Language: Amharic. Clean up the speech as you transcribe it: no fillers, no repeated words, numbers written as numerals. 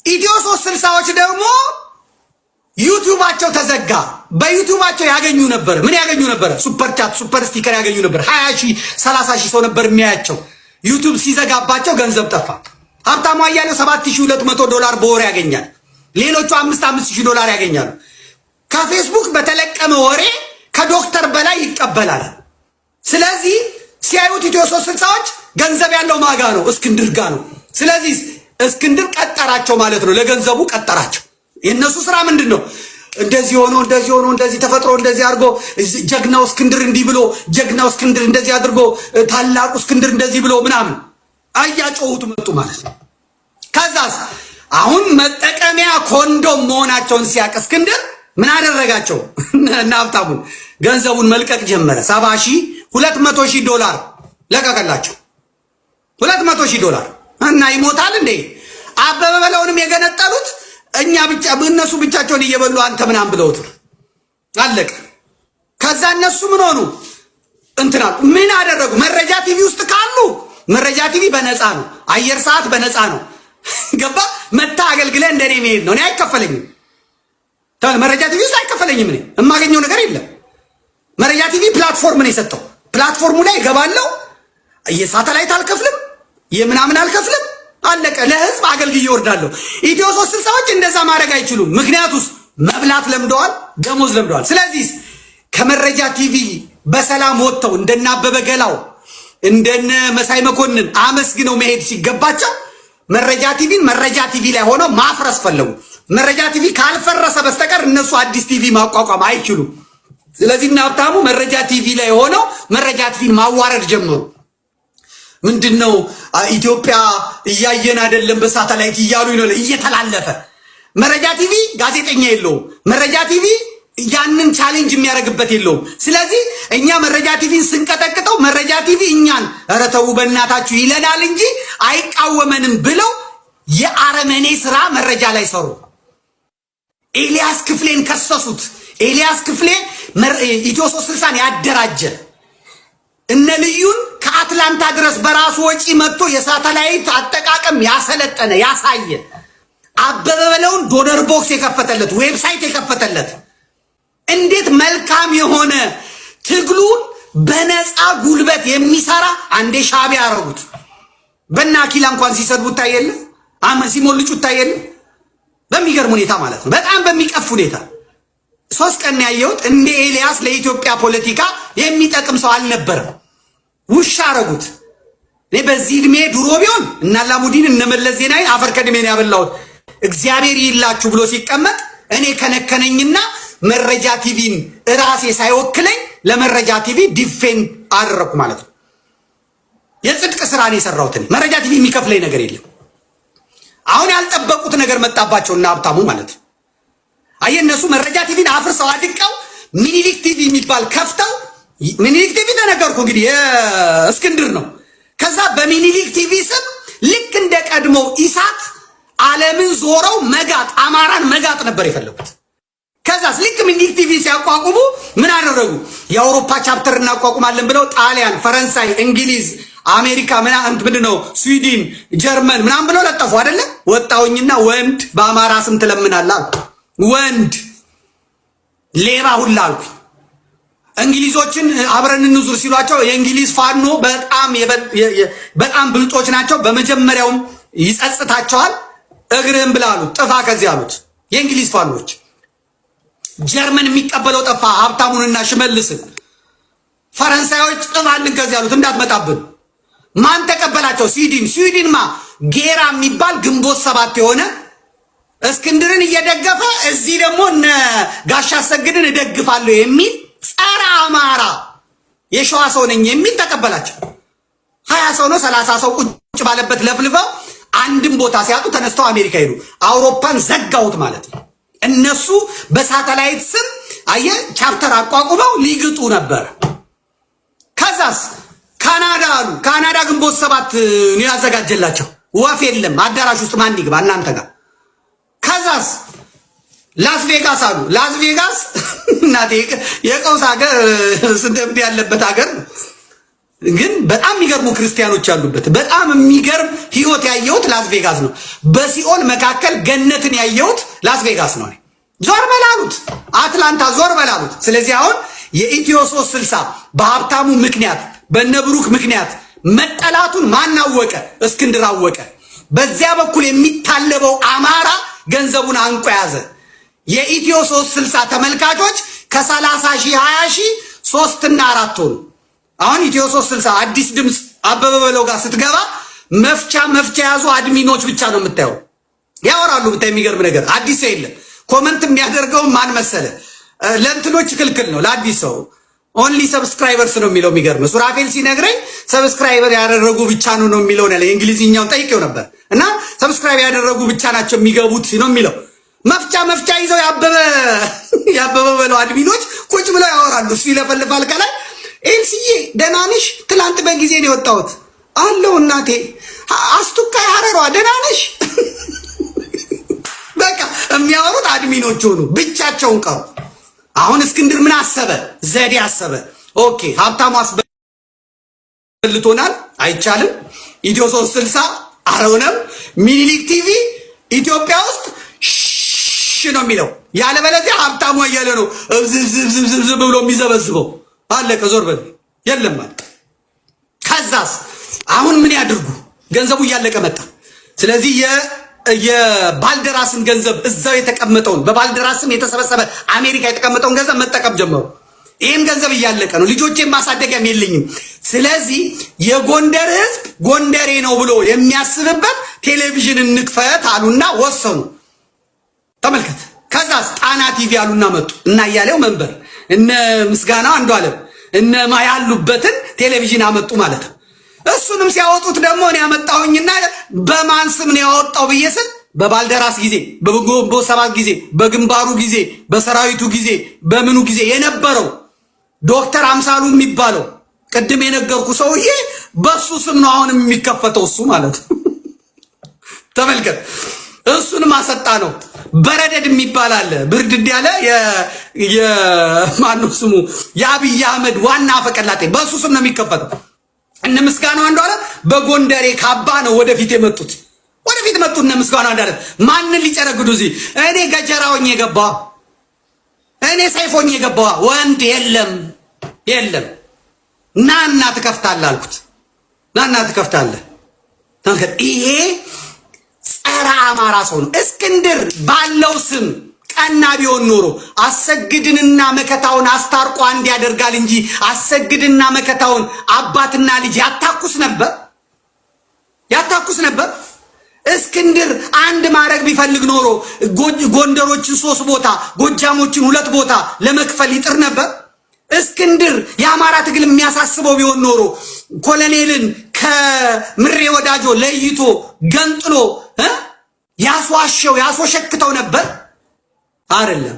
ኢትዮ 360ዎች ደግሞ ዩቲዩባቸው ተዘጋ። በዩቲዩባቸው ያገኙ ነበር። ምን ያገኙ ነበር? ሱፐር ቻት፣ ሱፐር ስቲከር ያገኙ ነበር። 20,000 30,000 ሰው ነበር የሚያያቸው። ዩቲዩብ ሲዘጋባቸው ገንዘብ ጠፋ። ሀብታሙ አያሌው $7,200 በወር ያገኛል። ሌሎቹ $5,000 ያገኛሉ። ከፌስቡክ በተለቀመ ወሬ ከዶክተር በላይ ይቀበላል። ስለዚህ ሲያዩት ኢትዮ 360ዎች ገንዘብ ያለው ማጋ ነው፣ እስክንድር ጋ ነው። ስለዚህ እስክንድር ቀጠራቸው ማለት ነው። ለገንዘቡ ቀጠራቸው። የነሱ ስራ ምንድነው? እንደዚህ ሆኖ እንደዚህ ተፈጥሮ እንደዚህ አድርጎ ጀግናው እስክንድር እንዲህ ብሎ ጀግናው እስክንድር እንደዚህ አድርጎ ታላቁ እስክንድር እንደዚህ ብሎ ምናምን አያጮሁት መጡ ማለት ነው። ከዛስ አሁን መጠቀሚያ ኮንዶም መሆናቸውን ሲያቅ እስክንድር ምን አደረጋቸው? እና ሀብታሙ ገንዘቡን መልቀቅ ጀመረ። $200,000 ለቀቀላቸው። $200,000 እና ይሞታል እንዴ? አበበ በለውንም የገነጠሉት እኛ ብቻ እነሱ ብቻቸውን እየበሉ አንተ ምናምን ብለውት አለቀ። ከዛ እነሱ ምን ሆኑ? እንትና ምን አደረጉ? መረጃ ቲቪ ውስጥ ካሉ መረጃ ቲቪ በነፃ ነው፣ አየር ሰዓት በነፃ ነው። ገባ መታ አገልግለ እንደኔ መሄድ ነው። እኔ አይከፈለኝም። መረጃ ቲቪ ውስጥ አይከፈለኝም። እኔ የማገኘው ነገር የለም። መረጃ ቲቪ ፕላትፎርም ነው የሰጠው። ፕላትፎርሙ ላይ ገባለው። የሳተላይት አልከፍልም፣ የምናምን አልከፍልም። አለቀ። ለህዝብ አገልግዬ እወርዳለሁ። ኢትዮ 360ዎች እንደዛ ማድረግ አይችሉም። ምክንያቱስ መብላት ለምደዋል፣ ደሞዝ ለምደዋል። ስለዚህ ከመረጃ ቲቪ በሰላም ወጥተው እንደነ አበበ ገላው እንደነ መሳይ መኮንን አመስግነው መሄድ ሲገባቸው መረጃ ቲቪን መረጃ ቲቪ ላይ ሆነው ማፍረስ ፈለጉ። መረጃ ቲቪ ካልፈረሰ በስተቀር እነሱ አዲስ ቲቪ ማቋቋም አይችሉም። ስለዚህ እና ሀብታሙ መረጃ ቲቪ ላይ ሆነው መረጃ ቲቪን ማዋረድ ጀመሩ። ምንድነው ኢትዮጵያ እያየን አይደለም በሳተላይት እያሉ ነው እየተላለፈ። መረጃ ቲቪ ጋዜጠኛ የለውም። መረጃ ቲቪ ያንን ቻሌንጅ የሚያደርግበት የለውም። ስለዚህ እኛ መረጃ ቲቪን ስንቀጠቅጠው መረጃ ቲቪ እኛን ኧረ ተው በእናታችሁ ይለናል እንጂ አይቃወመንም ብለው የአረመኔ ስራ መረጃ ላይ ሰሩ። ኤልያስ ክፍሌን ከሰሱት። ኤልያስ ክፍሌ ኢትዮ 360ን ያደራጀ እነ ልዩን ከአትላንታ ድረስ በራሱ ወጪ መጥቶ የሳተላይት አጠቃቀም ያሰለጠነ ያሳየ፣ አበበ በለውን ዶነር ቦክስ የከፈተለት ዌብሳይት የከፈተለት እንዴት መልካም የሆነ ትግሉን በነፃ ጉልበት የሚሰራ አንዴ ሻዕቢያ ያረጉት። በእናኪላ እንኳን ሲሰድቡ ታየለ፣ ሲሞልጩ ታየለ። በሚገርም ሁኔታ ማለት ነው። በጣም በሚቀፍ ሁኔታ 3 ቀን ያየሁት። እንደ ኤልያስ ለኢትዮጵያ ፖለቲካ የሚጠቅም ሰው አልነበረም። ውሻ አረጉት። እኔ በዚህ እድሜ ድሮ ቢሆን እና አላሙዲን እነ መለስ ዜናዊ አፈር ከድሜ ነው ያበላሁት። እግዚአብሔር ይላችሁ ብሎ ሲቀመጥ እኔ ከነከነኝና መረጃ ቲቪን ራሴ ሳይወክለኝ ለመረጃ ቲቪ ዲፌንድ አደረኩ ማለት ነው። የጽድቅ ስራ ነው የሰራሁት። እኔ መረጃ ቲቪ የሚከፍለኝ ነገር የለም። አሁን ያልጠበቁት ነገር መጣባቸውና ሀብታሙ ማለት ነው። አየነሱ መረጃ ቲቪን አፍርሰው አድቀው ሚኒሊክ ቲቪ የሚባል ከፍተው፣ ሚኒሊክ ቲቪ ተነገርኩ እንግዲህ የእስክንድር ነው። ከዛ በሚኒሊክ ቲቪ ስም ልክ እንደ ቀድሞ ኢሳት ዓለምን ዞረው መጋጥ፣ አማራን መጋጥ ነበር የፈለጉት። ከዛስ ልክ ሚኒሊክ ቲቪ ሲያቋቁሙ ምን አደረጉ? የአውሮፓ ቻፕተር እናቋቁማለን ብለው ጣሊያን፣ ፈረንሳይ፣ እንግሊዝ፣ አሜሪካ ምንድነው ስዊድን፣ ጀርመን ምናምን ብለው ለጠፉ አይደለ? ወጣውኝና ወንድ በአማራ ስም ትለምናለህ አልኩ። ወንድ ሌባ ሁላ አልኩ። እንግሊዞችን አብረን እንዙር ሲሏቸው የእንግሊዝ ፋኖ በጣም ብልጦች ናቸው። በመጀመሪያውም ይጸጽታቸዋል። እግርህን ብላ አሉት። ጥፋ ከዚህ አሉት የእንግሊዝ ፋኖች። ጀርመን የሚቀበለው ጠፋ፣ ሀብታሙንና ሽመልስን። ፈረንሳዮች ጥፋልን ከዚህ አሉት፣ እንዳትመጣብን። ማን ተቀበላቸው? ስዊድንማ ጌራ የሚባል ግንቦት 7 የሆነ እስክንድርን እየደገፈ እዚህ ደግሞ እነ ጋሻ አሰግድን እደግፋለሁ የሚል ጸረ አማራ የሸዋ ሰው ነኝ የሚል ተቀበላቸው። 20 ሰው ነው 30 ሰው ቁጭ ባለበት ለፍልፈው አንድም ቦታ ሲያጡ ተነስተው አሜሪካ ሄዱ። አውሮፓን ዘጋውት ማለት ነው። እነሱ በሳተላይት ስም አየ ቻፕተር አቋቁመው ሊግጡ ነበር። ከዛስ ካናዳ አሉ። ካናዳ ግንቦት 7 ነው ያዘጋጀላቸው። ወፍ የለም አዳራሽ ውስጥ ማን ይግባ እናንተ ጋር። ከዛስ ላስ ቬጋስ አሉ። ላስ ቬጋስ እናቴ የቀውስ ሀገር ስንት እብድ ያለበት ሀገር ግን በጣም የሚገርሙ ክርስቲያኖች ያሉበት በጣም የሚገርም ህይወት ያየሁት ላስ ቬጋስ ነው። በሲኦል መካከል ገነትን ያየሁት ላስ ቬጋስ ነው። ዞር በላሉት አትላንታ ዞር በላሉት። ስለዚህ አሁን የኢትዮ 360 በሀብታሙ ምክንያት በነብሩክ ምክንያት መጠላቱን ማናወቀ? እስክንድር አወቀ። በዚያ በኩል የሚታለበው አማራ ገንዘቡን አንቆ ያዘ። የኢትዮ 360 ተመልካቾች ከ30 ሺህ 20 ሺህ 3 እና 4 ሆኑ። አሁን ኢትዮ 360 አዲስ ድምፅ አበበ በለው ጋር ስትገባ መፍቻ የያዙ አድሚኖች ብቻ ነው የምታየው። ያወራሉ ብታይ የሚገርም ነገር አዲስ ሰው የለም። ኮመንት የሚያደርገው ማን መሰለ? ለእንትኖች ክልክል ነው፣ ለአዲስ ሰው ኦንሊ ሰብስክራይበርስ ነው የሚለው። የሚገርም ሱራፌል ሲነግረኝ ሰብስክራይበር ያደረጉ ብቻ ነው የሚለው ነው። የእንግሊዝኛውን ጠይቄው ነበር እና ሰብስክራይብ ያደረጉ ብቻ ናቸው የሚገቡት ነው የሚለው። መፍቻ ይዘው ያበበ በለው አድሚኖች ቁጭ ብለው ያወራሉ። እሱ ይለፈልፋል ከላይ ኤልሲዬ ደህና ነሽ? ትላንት በጊዜ ነው የወጣሁት አለው። እናቴ አስቱካይ ሀረሯ ደህና ነሽ? በቃ የሚያወሩት አድሚኖች ሆኑ፣ ብቻቸውን ቀሩ። አሁን እስክንድር ምን አሰበ? ዘዴ አሰበ። ኦኬ ሀብታሙ አስበልቶናል፣ አይቻልም። ኢትዮ 360 አልሆነም። ሚኒሊክ ቲቪ ኢትዮጵያ ውስጥ ነው የሚለው። ያለበለዚያ ሀብታሙ እያለ ነው ዝም ብሎ የሚዘበዝበው። አለቀ። ዞር በል የለም ማለት። ከዛስ አሁን ምን ያድርጉ? ገንዘቡ እያለቀ መጣ። ስለዚህ የባልደራስን ገንዘብ እዛው የተቀመጠውን በባልደራስም የተሰበሰበ አሜሪካ የተቀመጠውን ገንዘብ መጠቀም ጀመሩ። ይህም ገንዘብ እያለቀ ነው። ልጆቼን ማሳደጊያም የለኝም። ስለዚህ የጎንደር ህዝብ ጎንደሬ ነው ብሎ የሚያስብበት ቴሌቪዥን እንክፈት አሉና ወሰኑ። ተመልከት። ከዛስ ጣና ቲቪ አሉና መጡ እና እያሌው መንበር እነ ምስጋናው አንዱ ዓለም እነማ ያሉበትን ቴሌቪዥን አመጡ ማለት ነው። እሱንም ሲያወጡት ደግሞ እኔ ያመጣሁኝና በማን ስም ነው ያወጣው ብዬ ስል በባልደራስ ጊዜ፣ በግንቦት ሰባት ጊዜ፣ በግንባሩ ጊዜ፣ በሰራዊቱ ጊዜ፣ በምኑ ጊዜ የነበረው ዶክተር አምሳሉ የሚባለው ቅድም የነገርኩ ሰውዬ በሱ ስም ነው አሁንም የሚከፈተው እሱ ማለት ነው። ተመልከት። እሱንም አሰጣ ነው። በረደድ የሚባል አለ። ብርድድ ያለ የማነው ስሙ የአብይ አህመድ ዋና አፈቀላጤ በሱ ስም ነው የሚከፈተው። እነ ምስጋናው አንዱ ዓለም በጎንደሬ ካባ ነው ወደፊት የመጡት። ወደፊት መጡ እነ ምስጋናው አንዱ ዓለም። ማንን ሊጨረግዱ እዚህ? እኔ ገጀራውኝ የገባ እኔ ሰይፎኝ የገባ ወንድ የለም ናና ትከፍታለህ አልኩት። ናና ትከፍታለህ። ይሄ ጸረ አማራ ሰው ነው። እስክንድር ባለው ስም ቀና ቢሆን ኖሮ አሰግድንና መከታውን አስታርቆ አንድ ያደርጋል እንጂ አሰግድና መከታውን አባትና ልጅ ያታኩስ ነበር። እስክንድር አንድ ማድረግ ቢፈልግ ኖሮ ጎንደሮችን 3 ቦታ ጎጃሞችን 2 ቦታ ለመክፈል ይጥር ነበር። እስክንድር የአማራ ትግል የሚያሳስበው ቢሆን ኖሮ ኮሎኔልን ከምሬ ወዳጆ ለይቶ ገንጥሎ ያስዋሸው ያስወሸክተው ነበር አይደለም።